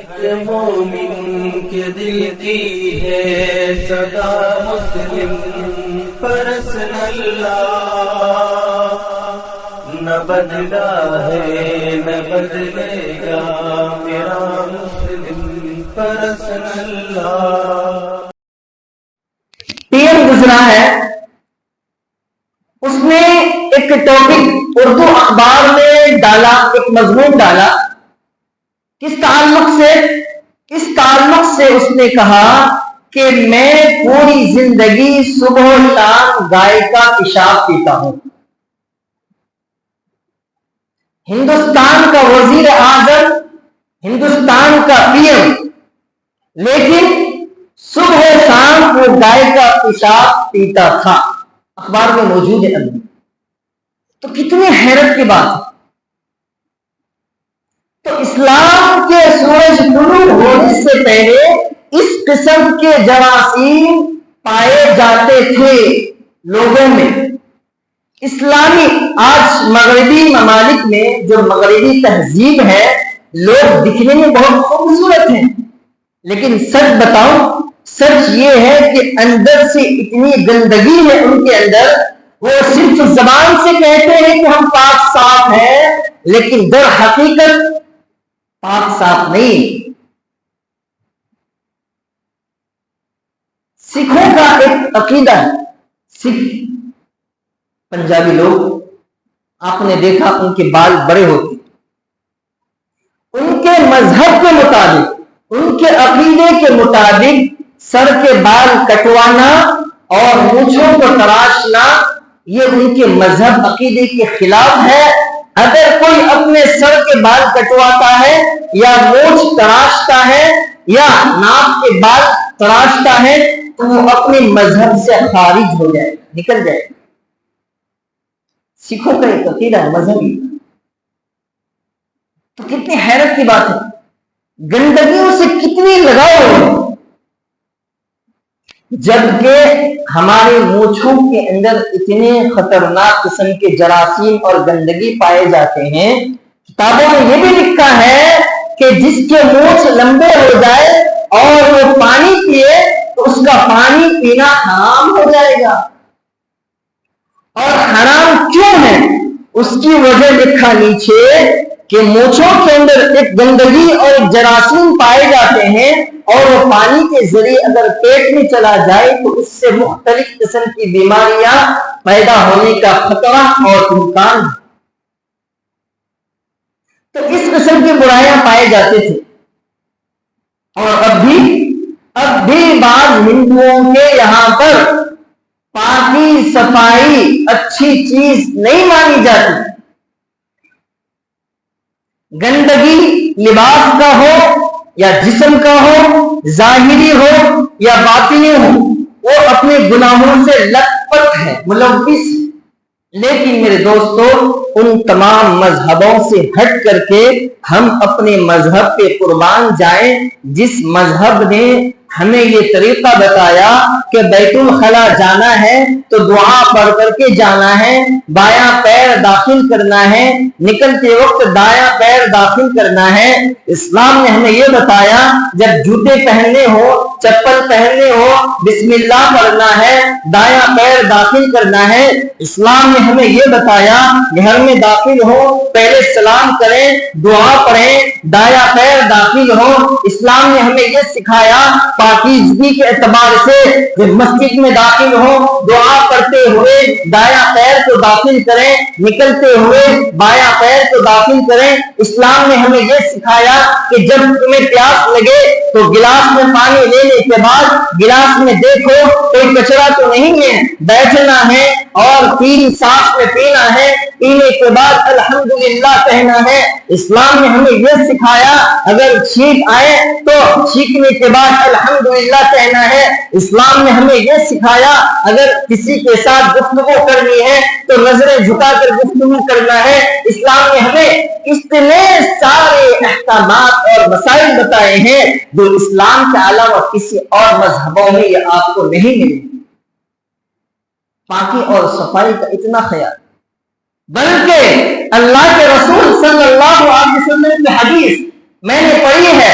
مومن کے دل کی ہے صدا مسلم پرسن اللہ، نہ بدلا ہے نہ بدلے گا میرا مسلم پرسن اللہ۔ پی ایم گزرا ہے، اس نے ایک ٹاپک اردو اخبار میں ڈالا، ایک مضمون ڈالا۔ کس تعلق سے اس نے کہا کہ میں پوری زندگی صبح و شام گائے کا پیشاب پیتا ہوں۔ ہندوستان کا وزیر اعظم، ہندوستان کا پی ایم، لیکن صبح و شام وہ گائے کا پیشاب پیتا تھا۔ اخبار میں موجود ہے۔ تو کتنی حیرت کی بات ہے۔ تو اسلام کے سورج طلوع ہونے سے پہلے اس قسم کے جراثیم پائے جاتے تھے لوگوں میں۔ اسلامی آج مغربی ممالک میں جو مغربی تہذیب ہے، لوگ دکھنے میں بہت خوبصورت ہیں، لیکن سچ بتاؤں، سچ یہ ہے کہ اندر سے اتنی گندگی ہے ان کے اندر، وہ صرف زبان سے کہتے ہیں کہ ہم پاک صاف ہیں، لیکن در حقیقت پاک صاف نہیں۔ سکھوں کا ایک عقیدہ ہے، سکھ پنجابی لوگ، آپ نے دیکھا ان کے بال بڑے ہوتے، ان کے مذہب کے مطابق، ان کے عقیدے کے مطابق سر کے بال کٹوانا اور مونچھوں کو تراشنا یہ ان کے مذہب عقیدے کے خلاف ہے۔ اگر کوئی اپنے سر کے بال کٹواتا ہے یا مونچھ تراشتا ہے یا ناک کے بال تراشتا ہے تو وہ اپنے مذہب سے خارج ہو جائے، نکل جائے۔ سکھوں کا ایک عقیدہ ہے مذہبی۔ تو کتنی حیرت کی بات ہے، گندگیوں سے کتنی لگاؤ ہے، جبکہ ہمارے مونچھوں کے اندر اتنے خطرناک قسم کے جراثیم اور گندگی پائے جاتے ہیں۔ کتابوں میں یہ بھی لکھا ہے کہ جس کے مونچھ لمبے ہو جائے اور وہ پانی پیے تو اس کا پانی پینا حرام ہو جائے گا۔ اور حرام کیوں ہے؟ اس کی وجہ لکھا نیچے کہ مونچھوں کے اندر ایک گندگی اور ایک جراثیم پائے جاتے ہیں، اور وہ پانی کے ذریعے اگر پیٹ میں چلا جائے تو اس سے مختلف قسم کی بیماریاں پیدا ہونے کا خطرہ اور امکان ہے۔ تو اس قسم کی برائیاں پائے جاتے تھے، اور اب بھی بعض ہندوؤں کے یہاں پر پاکی صفائی اچھی چیز نہیں مانی جاتی۔ گندگی لباس کا ہو یا جسم کا ہو، ظاہری ہو یا باطنی ہو، وہ اپنے گناہوں سے لت پت ہے، ملوث۔ لیکن میرے دوستو، ان تمام مذہبوں سے ہٹ کر کے ہم اپنے مذہب پہ قربان جائیں، جس مذہب نے ہمیں یہ طریقہ بتایا کہ بیت الخلا جانا ہے تو دعا پڑھ کر کے جانا ہے، بایاں پیر داخل کرنا ہے، نکلتے وقت دایاں پیر داخل کرنا ہے۔ اسلام نے ہمیں یہ بتایا جب جوتے پہننے ہو، چپل پہننے ہو، بسم اللہ پڑھنا ہے، دایاں پیر داخل کرنا ہے۔ اسلام نے ہمیں یہ بتایا گھر میں داخل ہو پہلے سلام کریں، دعا پڑھیں، دایاں پیر داخل ہو۔ اسلام نے ہمیں یہ سکھایا پاکیزگی کے اعتبار سے جب مسجد میں داخل ہو دعا پڑھتے ہوئے دایاں پیر کو داخل کریں، نکلتے ہوئے بایاں پیر کو داخل کریں۔ اسلام نے ہمیں یہ سکھایا کہ جب تمہیں پیاس لگے تو گلاس میں پانی لینے کے بعد گلاس میں دیکھو کوئی کچرا تو نہیں ہے، بیٹھنا ہے اور 3 سانس میں پینا ہے، پینے کے بعد الحمدللہ کہنا ہے۔ اسلام نے ہمیں یہ سکھایا اگر چھینک آئے تو چھینکنے کے بعد الحمدللہ کہنا ہے۔ اسلام نے ہمیں یہ سکھایا اگر کسی کے ساتھ گفتگو کرنی ہے تو نظریں جھکا کر گفتگو کرنا ہے۔ اسلام نے ہمیں اتنے سارے احکامات اور مسائل بتائے ہیں جو اسلام کے علاوہ کسی اور مذہبوں میں یہ آپ کو نہیں ملے۔ پاکی اور صفائی کا اتنا خیال، بلکہ اللہ کے رسول صلی اللہ علیہ وسلم کی حدیث میں نے پڑھی ہے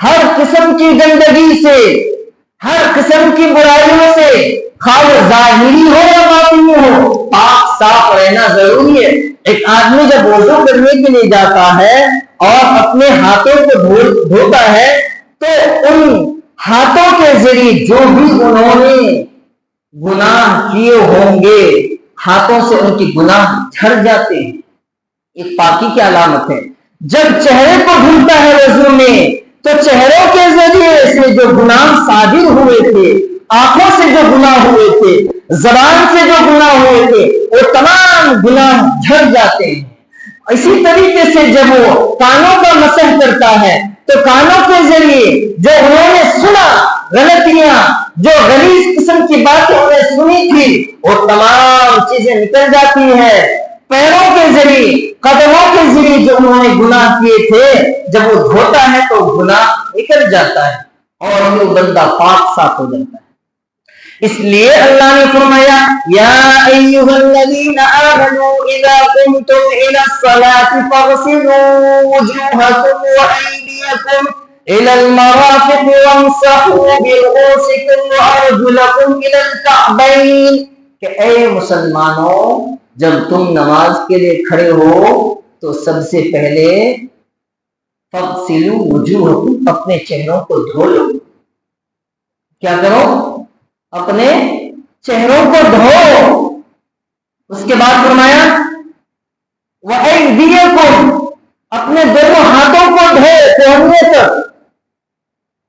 ہر قسم کی گندگی سے، ہر قسم کی برائیوں سے، خواہ وہ ظاہری ہو یا باطنی ہو، پاک صاف رہنا ضروری ہے۔ ایک آدمی جب وضو کرنے کے لیے جاتا ہے اور اپنے ہاتھوں کو دھوتا ہے تو ان ہاتھوں کے ذریعے جو بھی انہوں نے گناہ کیے ہوں گے ہاتھوں سے ان کی گناہ جھڑ جاتے ہیں، ایک پاکی کی علامت ہے۔ جب چہرے کو دھلتا ہے وضو میں تو چہروں کے ذریعے سے جو گناہ صادر ہوئے تھے، آنکھوں سے جو گناہ ہوئے تھے، زبان سے جو گناہ ہوئے تھے، وہ تمام گناہ جھڑ جاتے ہیں۔ اسی طریقے سے جب وہ کانوں کا مسح کرتا ہے تو کانوں کے ذریعے جو انہوں نے سنا غلطیاں، جو غلیظ قسم کی باتیں انہوں نے سنی تھی، وہ تمام چیزیں نکل جاتی ہیں۔ پیروں کے ذریعے، قدموں کے ذریعے جو انہوں نے گناہ کیے تھے، جب وہ دھوتا ہے تو گناہ نکل جاتا ہے اور وہ بندہ پاک صاف ہو جاتا ہے۔ اس لیے اللہ نے فرمایا یا ایھا الذین آمنوا اذا قمتم الی الصلاۃ فاغسلوا وجوہکم وایدیکم الی المرافق وامسحوا برؤوسکم وارجلکم الی الکعبین، کہ اے مسلمانوں جب تم نماز کے لیے کھڑے ہو تو سب سے پہلے فاغسلوا وجوہکم، اپنے چہروں کو دھو لو۔ کیا کرو؟ اپنے چہروں کو دھو۔ اس کے بعد فرمایا وَأَيْدِيَكُمْ، اپنے دونوں ہاتھوں کو دھو پہننے تک۔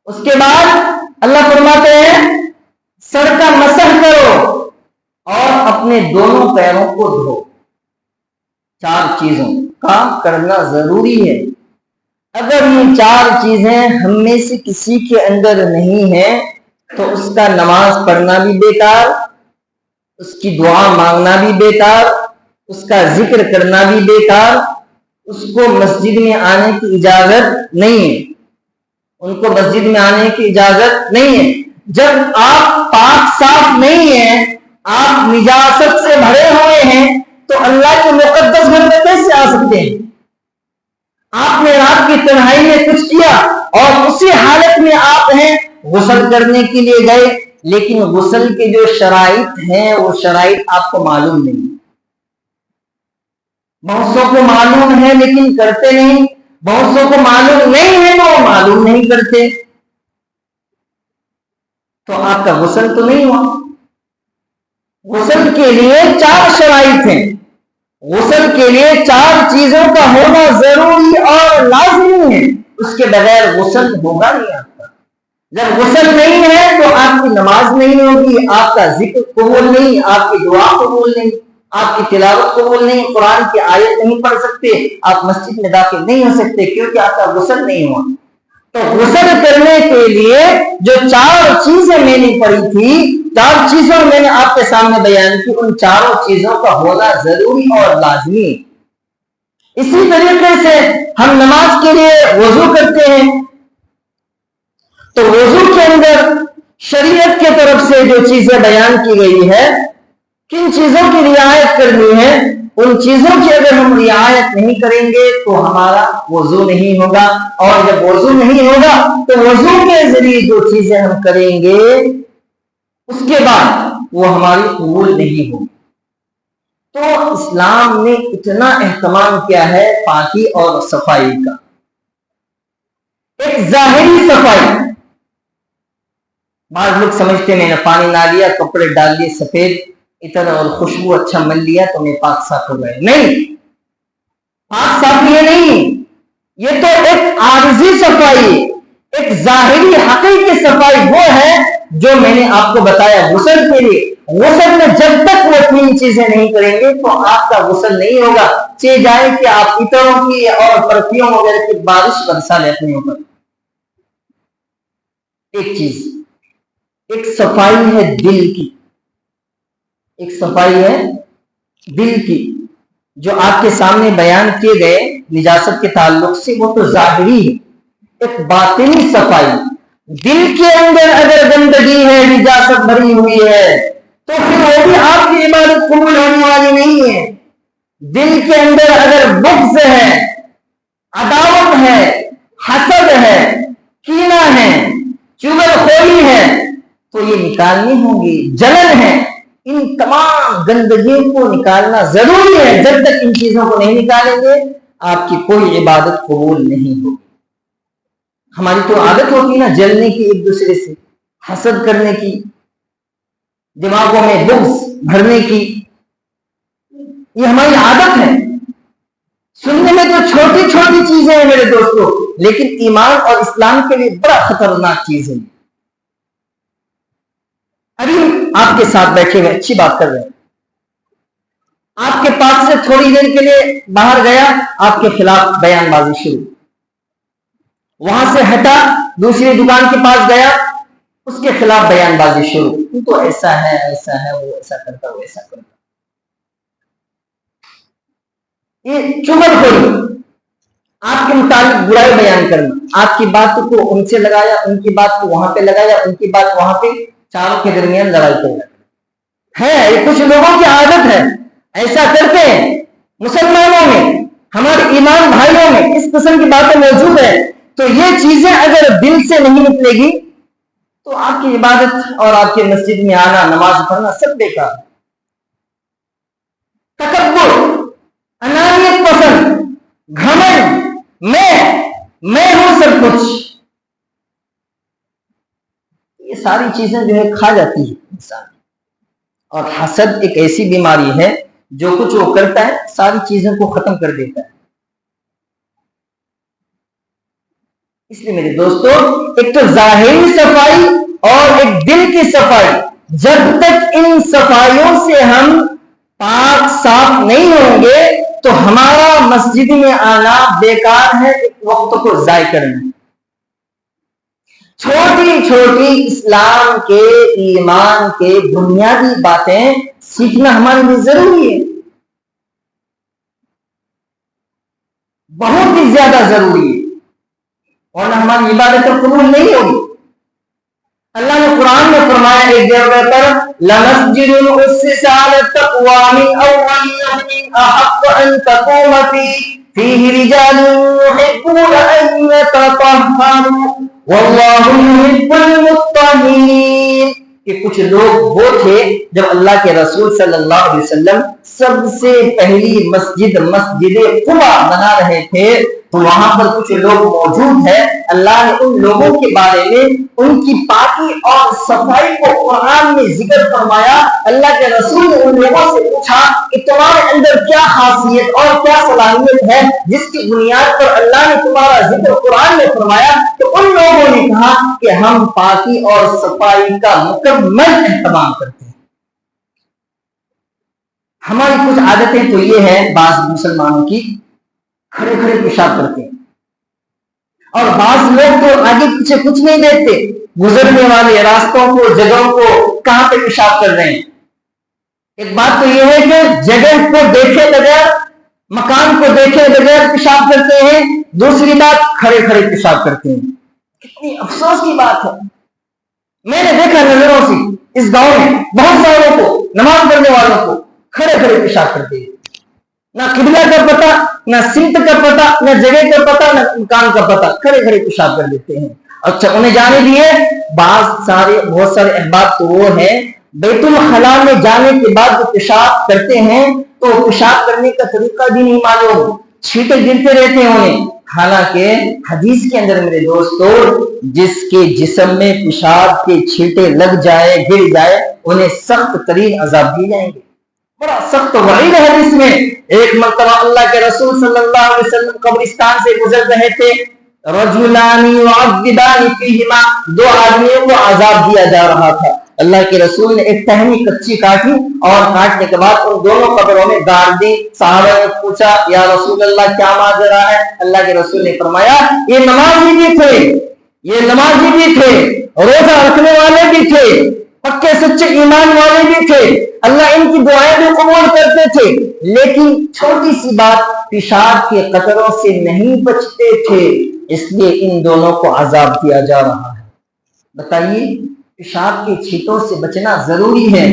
اس کے بعد اللہ فرماتے ہیں سر کا مسح کرو اور اپنے دونوں پیروں کو دھو۔ 4 چیزوں کا کرنا ضروری ہے۔ اگر یہ 4 چیزیں ہم میں سے کسی کے اندر نہیں ہیں تو اس کا نماز پڑھنا بھی بیکار، اس کی دعا مانگنا بھی بیکار، اس کا ذکر کرنا بھی بیکار، اس کو مسجد میں آنے کی اجازت نہیں ہے، ان کو مسجد میں آنے کی اجازت نہیں ہے۔ جب آپ پاک صاف نہیں ہیں، آپ نجاست سے بھرے ہوئے ہیں تو اللہ کے مقدس گھر میں کیسے آ سکتے ہیں؟ آپ نے رات کی تنہائی میں کچھ کیا اور اسی حالت میں آپ ہیں، غسل کرنے کے لیے گئے لیکن غسل کے جو شرائط ہیں وہ شرائط آپ کو معلوم نہیں۔ بہت سو کو معلوم ہے لیکن کرتے نہیں، بہت سو کو معلوم نہیں ہے تو وہ معلوم نہیں کرتے، تو آپ کا غسل تو نہیں ہوا۔ غسل کے لیے 4 شرائط ہیں، غسل کے لیے 4 چیزوں کا ہونا ضروری اور لازمی ہے، اس کے بغیر غسل ہوگا نہیں آپ کا۔ جب غسل نہیں ہے تو آپ کی نماز نہیں ہوگی، آپ کا ذکر قبول نہیں، آپ کی دعا قبول نہیں، آپ کی تلاوت قبول نہیں، قرآن کی آیت نہیں پڑھ سکتے، آپ مسجد میں داخل نہیں ہو سکتے کیونکہ آپ کا غسل نہیں ہوا۔ تو غسل کرنے کے لیے جو 4 چیزیں میں نے پڑھی تھی، 4 چیزوں میں نے آپ کے سامنے بیان کی، ان 4 چیزوں کا ہونا ضروری اور لازمی۔ اسی طریقے سے ہم نماز کے لیے وضو کرتے ہیں تو وضو کے اندر شریعت کی طرف سے جو چیزیں بیان کی گئی ہے، کن چیزوں کی رعایت کرنی ہے، ان چیزوں کی اگر ہم رعایت نہیں کریں گے تو ہمارا وضو نہیں ہوگا، اور جب وضو نہیں ہوگا تو وضو کے ذریعے جو چیزیں ہم کریں گے اس کے بعد وہ ہماری قبول نہیں ہوگی۔ تو اسلام نے اتنا اہتمام کیا ہے پاکی اور صفائی کا۔ ایک ظاہری صفائی، بعض لوگ سمجھتے میں نے پانی نہ لیا، کپڑے ڈال لیے سفید اتنا اور خوشبو اچھا مل لیا تو میں پاک صاف ہو گئے۔ نہیں، پاک صاف یہ نہیں، یہ تو ایک عارضی صفائی، ایک ظاہری حقیقی صفائی وہ ہے جو میں نے آپ کو بتایا غسل کے لیے۔ غسل میں جب تک وہ 3 چیزیں نہیں کریں گے تو آپ کا غسل نہیں ہوگا، چاہے جائے کہ آپ عطروں کی اور پرفیوم وغیرہ کی بارش برسا لیں اپنے اوپر۔ ایک چیز، ایک صفائی ہے دل کی، ایک صفائی ہے دل کی، جو آپ کے سامنے بیان کیے گئے نجاست کے تعلق سے وہ تو ظاہری ہے۔ ایک باطنی صفائی، دل کے اندر اگر گندگی ہے، نجاست بھری ہوئی ہے تو پھر وہ بھی آپ کی عبادت قبول ہونے والی نہیں ہے۔ دل کے اندر اگر بغض ہے، عداوت ہے، حسد ہے، کینہ ہے تو یہ نکالنی ہوں گی، جلن ہے، ان تمام گندگیوں کو نکالنا ضروری ہے۔ جب تک ان چیزوں کو نہیں نکالیں گے آپ کی کوئی عبادت قبول نہیں ہوگی۔ ہماری تو عادت ہوتی ہے نا جلنے کی، ایک دوسرے سے حسد کرنے کی، دماغوں میں بغض بھرنے کی، یہ ہماری عادت ہے۔ سننے میں تو چھوٹی چھوٹی چیزیں ہیں میرے دوستوں، لیکن ایمان اور اسلام کے لیے بڑا خطرناک چیز ہے۔ ابھی آپ کے ساتھ بیٹھے ہوئے اچھی بات کر رہے ہیں، آپ کے پاس سے تھوڑی دیر کے لیے باہر گیا، آپ کے خلاف بیان بازی شروع، وہاں سے ہٹا دوسری دکان کے پاس گیا، اس کے خلاف بیان بازی شروع، تو ایسا ہے وہ ایسا کرتا، وہ ایسا کرتا۔ یہ چغل خوری، آپ کے متعلق برائی بیان کرنا، آپ کی بات کو ان سے لگایا، ان کی بات کو وہاں پہ لگایا، ان کی بات وہاں پہ، چاروں کے درمیان لڑائی کرنا ہے۔ یہ کچھ لوگوں کی عادت ہے، ایسا کرتے ہیں۔ مسلمانوں میں، ہمارے ایمان بھائیوں میں اس قسم کی باتیں موجود ہیں، تو یہ چیزیں اگر دل سے نہیں نکلے گی تو آپ کی عبادت اور آپ کے مسجد میں آنا، نماز پڑھنا سب بیکار۔ تکبر، انانیت پسند، گھمنڈ، میں ہوں سب کچھ، یہ ساری چیزیں جو ہے کھا جاتی ہے انسان۔ اور حسد ایک ایسی بیماری ہے جو کچھ وہ کرتا ہے ساری چیزوں کو ختم کر دیتا ہے۔ اس لیے میرے دوستو، ایک تو ظاہری صفائی اور ایک دل کی صفائی، جب تک ان صفائیوں سے ہم پاک صاف نہیں ہوں گے تو ہمارا مسجد میں آنا بیکار ہے، ایک وقت کو ضائع کرنا۔ چھوٹی چھوٹی اسلام کے، ایمان کے بنیادی باتیں سیکھنا ہمارے لیے ضروری ہے، بہت ہی زیادہ ضروری ہے، اور ہماری عبادتیں قبول نہیں ہوگی۔ اللہ نے قرآن میں فرمایا ایک جگہ پر، لَمَسْجِدٌ أُسِّسَ عَلَى التَّقْوَىٰ مِنْ أَوَّلِ يَوْمٍ أَحَقُّ أَن تَقُومَ فِيهِ رِجَالٌ يُحِبُّونَ أَن يَتَطَهَّرُوا وَاللَّهُ يُحِبُّ الْمُطَّهِّرِينَ، کہ کچھ لوگ وہ تھے جب اللہ کے رسول صلی اللہ علیہ وسلم سب سے پہلی مسجد قباء بنا رہے تھے، تو وہاں پر کچھ لوگ موجود ہیں، اللہ نے ان لوگوں کے بارے میں ان کی پاکی اور صفائی کو قرآن میں ذکر فرمایا۔ اللہ کے رسول نے ان لوگوں سے پوچھا کہ تمہارے اندر کیا خاصیت اور کیا صلاحیت ہے جس کی بنیاد پر اللہ نے تمہارا ذکر قرآن میں فرمایا؟ تو ان لوگوں نے کہا کہ ہم پاکی اور صفائی کا مکمل اہتمام کرتے ہیں۔ ہماری کچھ عادتیں تو یہ ہے، بعض مسلمانوں کی، کھڑے کھڑے پیشاب کرتے ہیں، اور بعض لوگ تو آگے پیچھے کچھ نہیں دیکھتے، گزرنے والے راستوں کو، جگہوں کو کہاں پہ پیشاب کر رہے ہیں۔ ایک بات تو یہ ہے کہ جگہ کو دیکھے بغیر، مکان کو دیکھے بغیر پیشاب کرتے ہیں، دوسری بات کھڑے کھڑے پیشاب کرتے ہیں۔ کتنی افسوس کی بات ہے، میں نے دیکھا نظروں سے اس گاؤں میں بہت ساروں کو، نماز پڑھنے والوں کو کھڑے کھڑے پیشاب کرتے ہیں، نہ قبلہ کا پتہ، نہ سمت کا پتہ، نہ جگہ کا پتہ، نہ مکان کا پتہ، کھڑے کھڑے پیشاب کر دیتے ہیں۔ اچھا، انہیں جانے دیے، بہت سارے احباب تو وہ ہیں بیت الخلاء میں جانے کے بعد جو پیشاب کرتے ہیں تو پیشاب کرنے کا طریقہ بھی نہیں معلوم، چھینٹے گرتے رہتے ہیں انہیں۔ حالانکہ حدیث کے اندر میرے دوستو، جس کے جسم میں پیشاب کے چھینٹے لگ جائے، گر جائے، انہیں سخت ترین عذاب دیے جائیں گے، بڑا سخت وعید ہے حدیث میں۔ ایک مرتبہ اللہ کے رسول صلی اللہ علیہ وسلم قبرستان سے گزر رہے تھے، رجلان يعذبان فيهما، دو آدمیوں کو عذاب دیا جا رہا تھا۔ اللہ کے رسول نے ایک ٹہنی کچی کاٹی اور کاٹنے کے بعد ان دونوں قبروں میں گاڑ دی۔ صحابہ نے پوچھا یا رسول اللہ کیا ماجرا ہے؟ اللہ کے رسول نے فرمایا یہ نمازی بھی تھے، یہ نمازی بھی تھے، روزہ رکھنے والے بھی تھے، پکے سچے ایمان والے بھی تھے، اللہ ان کی دعائیں بھی قبول کرتے تھے، لیکن چھوٹی سی بات پیشاب کے قطروں سے نہیں بچتے تھے، اس لیے ان دونوں کو عذاب دیا جا رہا ہے۔ بتائیے، پیشاب کے چھینٹوں سے بچنا ضروری ہے،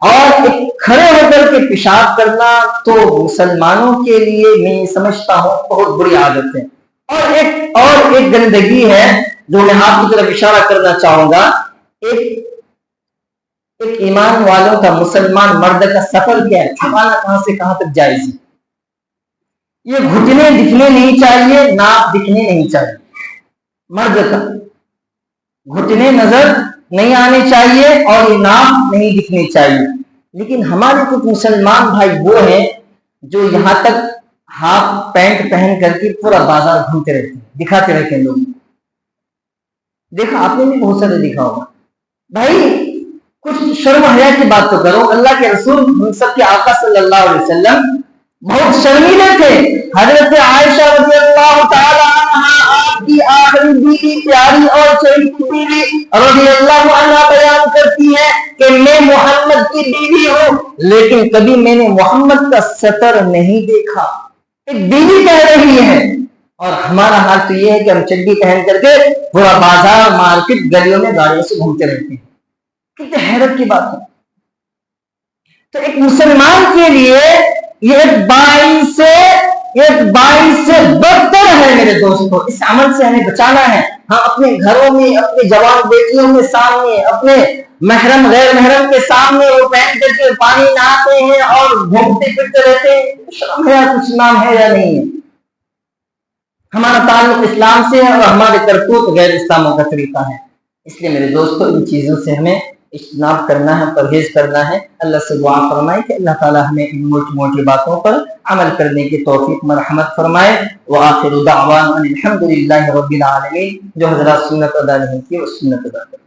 اور ایک کھڑے ہو کر کے پیشاب کرنا تو مسلمانوں کے لیے میں سمجھتا ہوں بہت بری عادت ہے۔ اور ایک گندگی ہے جو میں آپ کی طرف اشارہ کرنا چاہوں گا، ایک ایمان والوں کا مسلمان مرد کا سفر کیا ہے، چھپانا کہاں سے کہاں تک جائز ہے؟ یہ گھٹنے دکھنے نہیں چاہیے، ناپ دکھنے نہیں چاہیے، مرد کا گھٹنے نظر نہیں آنے چاہیے اور یہ ناپ نہیں دکھنے چاہیے۔ لیکن ہمارے کچھ مسلمان بھائی وہ ہیں جو یہاں تک ہاف پینٹ پہن کر کے پورا بازار گھومتے رہتے ہیں، دکھاتے رہتے ہیں لوگ۔ دیکھا آپ نے بھی بہت سارے دیکھا ہوگا۔ بھائی کچھ شرم حیا کی بات تو کرو۔ اللہ کے رسول ہم سب کے آقا صلی اللہ علیہ وسلم بہت شرمیلے تھے۔ حضرت عائشہ رضی اللہ تعالی عنہا آپ کی آخری بیوی، پیاری اور چہیتی بیوی رضی اللہ عنہا بیان کرتی ہے کہ میں محمد کی بیوی ہوں لیکن کبھی میں نے محمد کا سطر نہیں دیکھا۔ ایک بیوی کہہ رہی ہے، اور ہمارا حال تو یہ ہے کہ ہم چڈی پہن کر کے پورا بازار مارکیٹ گلیوں میں گاڑیوں سے گھومتے رہتے ہیں۔ کتنے حیرت کی بات ہے۔ تو ایک مسلمان کے لیے یہ ایک باعث سے بدتر ہے میرے دوستوں۔ اس عمل سے ہمیں بچانا ہے۔ ہم اپنے گھروں میں، اپنے جوان بیٹیوں کے سامنے، اپنے محرم غیر محرم کے سامنے وہ پہن کر کے پانی نہاتے ہیں اور گھومتے پھرتے رہتے ہیں۔ شرم ہے کچھ نام ہے یا نہیں ہے؟ ہمارا تعلق اسلام سے ہے اور ہمارے کرتوت غیر اسلاموں کا طریقہ ہے۔ اس لیے میرے دوستوں ان چیزوں سے ہمیں اجتناب کرنا ہے، پرہیز کرنا ہے۔ اللہ سے دعا فرمائے کہ اللہ تعالیٰ ہمیں ان موٹی موٹی باتوں پر عمل کرنے کی توفیق مرحمت فرمائے۔ وآخر دعوانا الحمد للہ رب العالمین۔ جو حضرات سنت ادا نہیں کی وہ سنت ادا کریں۔